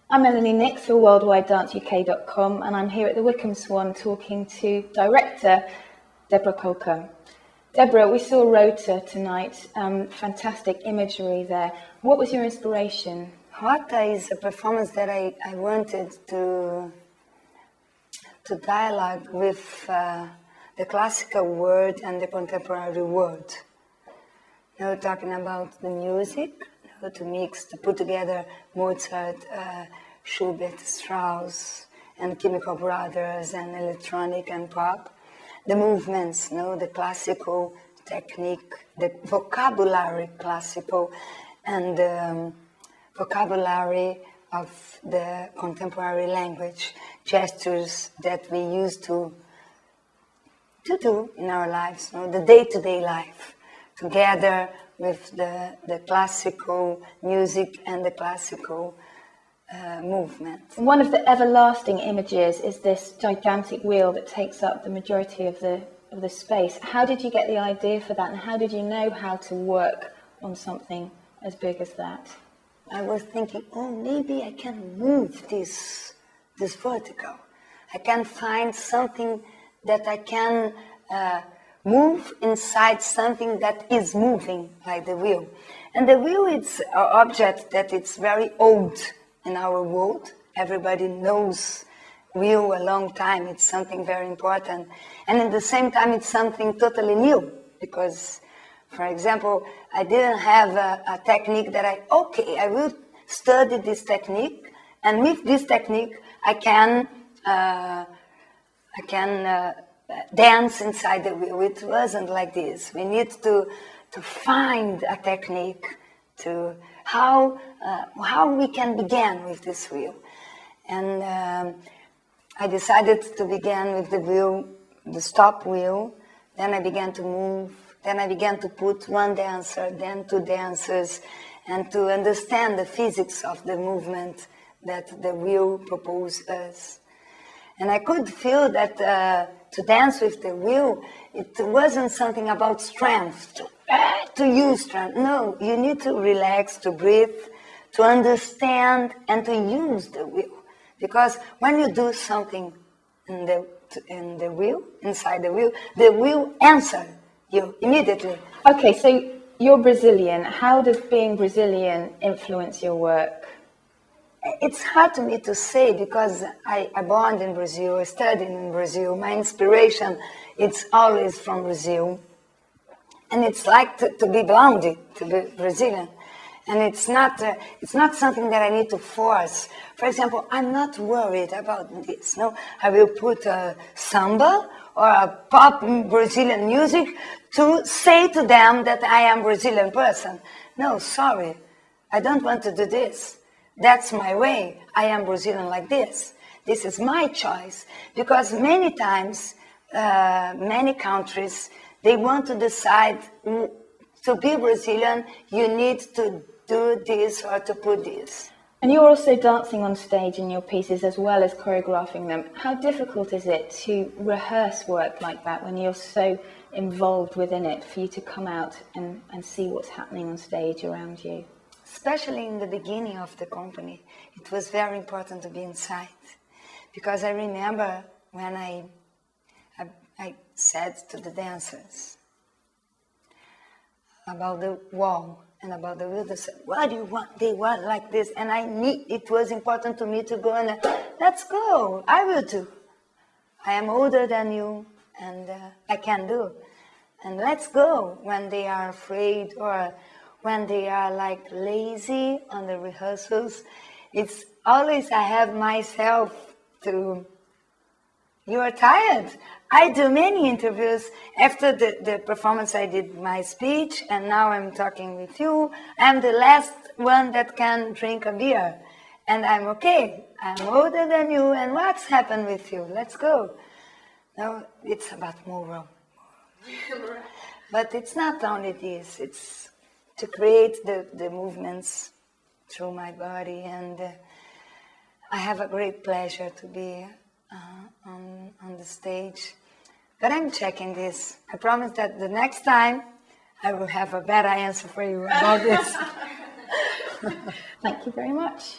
I'm Melanie Nix for WorldwideDanceUK.com, and I'm here at the Wickham Swan talking to director Deborah Colker. Deborah, we saw Rota tonight, fantastic imagery there. What was your inspiration? Rota is a performance that I wanted to dialogue with the classical world and the contemporary world. You know, talking about the music, you know, to put together Mozart, Schubert, Strauss, and Chemical Brothers, and electronic and pop. The movements, you know, the classical technique, the vocabulary classical, and the vocabulary of the contemporary language, gestures that we used to do in our lives, you know, the day-to-day life, together with the classical music and the classical movement. One of the everlasting images is this gigantic wheel that takes up the majority of the space. How did you get the idea for that, and how did you know how to work on something as big as that? I was thinking, oh, maybe I can move this vertical. I can find something that I can move inside something that is moving, like the wheel. And the wheel is an object that it's very old in our world. Everybody knows wheel a long time. It's something very important. And at the same time, it's something totally new because, for example, I didn't have a technique that I will study this technique, and with this technique, I can dance inside the wheel. It wasn't like this. We need to find a technique to how we can begin with this wheel. And I decided to begin with the wheel, the stop wheel. Then I began to move. Then I began to put one dancer, then two dancers, and to understand the physics of the movement that the wheel proposed us. And I could feel that to dance with the wheel, it wasn't something about strength, to use strength. No, you need to relax, to breathe, to understand, and to use the wheel. Because when you do something in the wheel, inside the wheel answers you immediately. Okay, so you're Brazilian. How does being Brazilian influence your work? It's hard to me to say because I born in Brazil, I studied in Brazil. My inspiration, it's always from Brazil. And it's like to be blondie, to be Brazilian. And it's not something that I need to force. For example, I'm not worried about this. No, I will put a samba or a pop Brazilian music to say to them that I am a Brazilian person. No, sorry, I don't want to do this. That's my way. I am Brazilian like this. This is my choice. Because many times, many countries, they want to decide to be Brazilian, you need to do this or to put this. And you're also dancing on stage in your pieces as well as choreographing them. How difficult is it to rehearse work like that when you're so involved within it, for you to come out and see what's happening on stage around you? Especially in the beginning of the company, it was very important to be inside. Because I remember when I said to the dancers about the wall and about the wheel, they said, what do you want? They want like this. And it was important to me to go and let's go, I will do. I am older than you and I can do. And let's go when they are afraid or when they are like lazy on the rehearsals. It's always I have myself to, you are tired. I do many interviews. After the performance, I did my speech, and now I'm talking with you. I'm the last one that can drink a beer, and I'm okay. I'm older than you, and what's happened with you? Let's go. No, it's about moral. But it's not only this. It's to create the movements through my body, and I have a great pleasure to be on the stage. But I'm checking this. I promise that the next time I will have a better answer for you about this. Thank you very much.